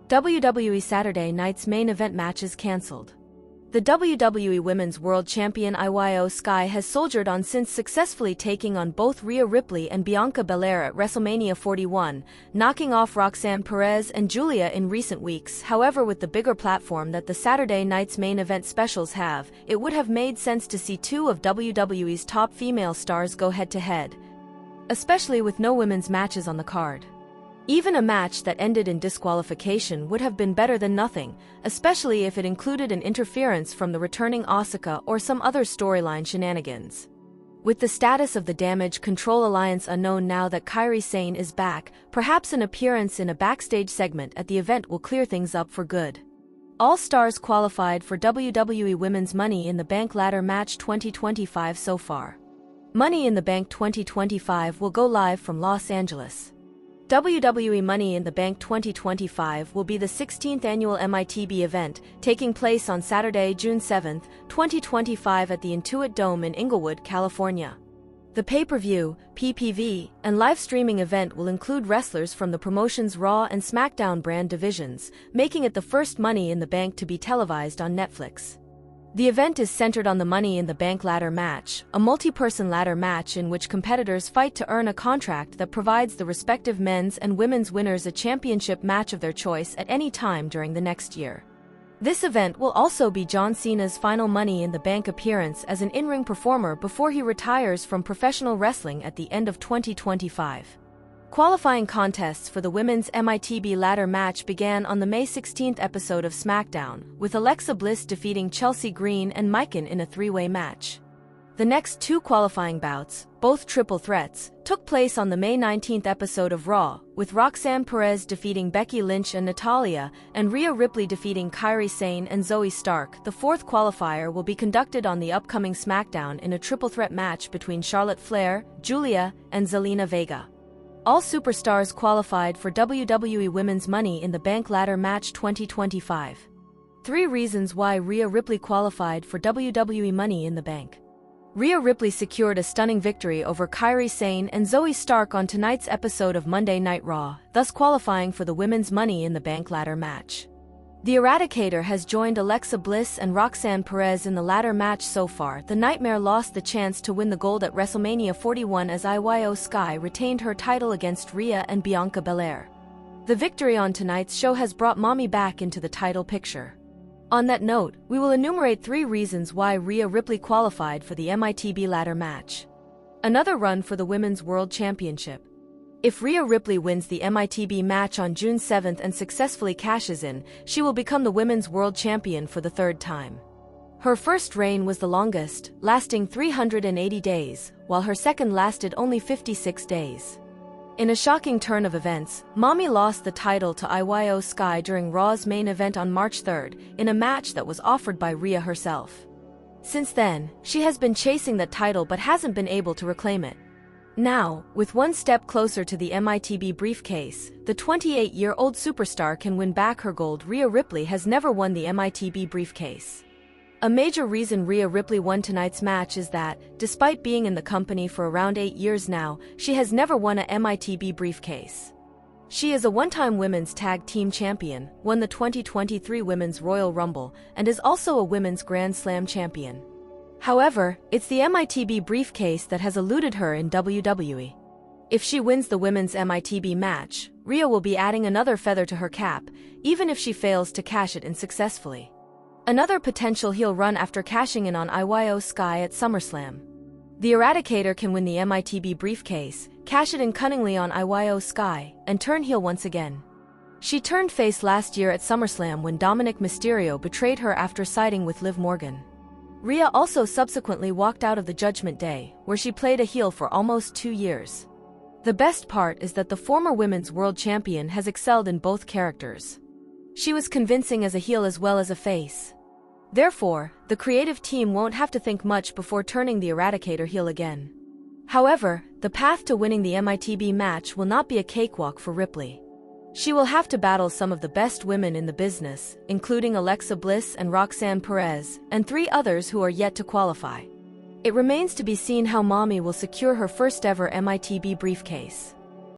WWE Saturday Night's main event match is cancelled. The WWE Women's World Champion IYO SKY has soldiered on since successfully taking on both Rhea Ripley and Bianca Belair at WrestleMania 41, knocking off Roxanne Perez and Giulia in recent weeks. However, with the bigger platform that the Saturday Night's main event specials have, it would have made sense to see two of WWE's top female stars go head-to-head, especially with no women's matches on the card. Even a match that ended in disqualification would have been better than nothing, especially if it included an interference from the returning Asuka or some other storyline shenanigans. With the status of the Damage CTRL Alliance unknown now that Kairi Sane is back, perhaps an appearance in a backstage segment at the event will clear things up for good. All stars qualified for WWE Women's Money in the Bank Ladder Match 2025 so far. Money in the Bank 2025 will go live from Los Angeles. WWE Money in the Bank 2025 will be the 16th annual MITB event, taking place on Saturday, June 7, 2025 at the Intuit Dome in Inglewood, California. The pay-per-view, PPV, and live streaming event will include wrestlers from the promotion's Raw and SmackDown brand divisions, making it the first Money in the Bank to be televised on Netflix. The event is centered on the Money in the Bank ladder match, a multi-person ladder match in which competitors fight to earn a contract that provides the respective men's and women's winners a championship match of their choice at any time during the next year. This event will also be John Cena's final Money in the Bank appearance as an in-ring performer before he retires from professional wrestling at the end of 2025. Qualifying contests for the women's MITB ladder match began on the May 16 episode of SmackDown, with Alexa Bliss defeating Chelsea Green and Micah in a three-way match. The next two qualifying bouts, both triple threats, took place on the May 19 episode of Raw, with Roxanne Perez defeating Becky Lynch and Natalya, and Rhea Ripley defeating Kairi Sane and Zoe Stark. The fourth qualifier will be conducted on the upcoming SmackDown in a triple threat match between Charlotte Flair, Giulia, and Zelina Vega. All superstars qualified for WWE Women's Money in the Bank Ladder Match 2025. 3 reasons why Rhea Ripley qualified for WWE Money in the Bank. Rhea Ripley secured a stunning victory over Kairi Sane and Zoe Stark on tonight's episode of Monday Night Raw, thus qualifying for the Women's Money in the Bank ladder match. The Eradicator has joined Alexa Bliss and Roxanne Perez in the ladder match so far. The Nightmare lost the chance to win the gold at WrestleMania 41 as IYO SKY retained her title against Rhea and Bianca Belair. The victory on tonight's show has brought Mommy back into the title picture. On that note, we will enumerate 3 reasons why Rhea Ripley qualified for the MITB ladder match. Another run for the Women's World Championship. If Rhea Ripley wins the MITB match on June 7 and successfully cashes in, she will become the Women's World Champion for the 3rd time. Her first reign was the longest, lasting 380 days, while her second lasted only 56 days. In a shocking turn of events, Mommy lost the title to IYO SKY during Raw's main event on March 3, in a match that was offered by Rhea herself. Since then, she has been chasing that title but hasn't been able to reclaim it. Now, with one step closer to the MITB briefcase, the 28-year-old superstar can win back her gold. Rhea Ripley has never won the MITB briefcase. A major reason Rhea Ripley won tonight's match is that, despite being in the company for around 8 years now, she has never won a MITB briefcase. She is a one-time Women's Tag Team Champion, won the 2023 Women's Royal Rumble, and is also a Women's Grand Slam Champion. However, it's the MITB briefcase that has eluded her in WWE. If she wins the women's MITB match, Rhea will be adding another feather to her cap, even if she fails to cash it in successfully. Another potential heel run after cashing in on IYO SKY at SummerSlam. The Eradicator can win the MITB briefcase, cash it in cunningly on IYO SKY, and turn heel once again. She turned face last year at SummerSlam when Dominic Mysterio betrayed her after siding with Liv Morgan. Rhea also subsequently walked out of the Judgment Day, where she played a heel for almost 2 years. The best part is that the former Women's World Champion has excelled in both characters. She was convincing as a heel as well as a face. Therefore, the creative team won't have to think much before turning the Eradicator heel again. However, the path to winning the MITB match will not be a cakewalk for Ripley. She will have to battle some of the best women in the business, including Alexa Bliss and Roxanne Perez, and 3 others who are yet to qualify. It remains to be seen how Mommy will secure her first ever MITB briefcase.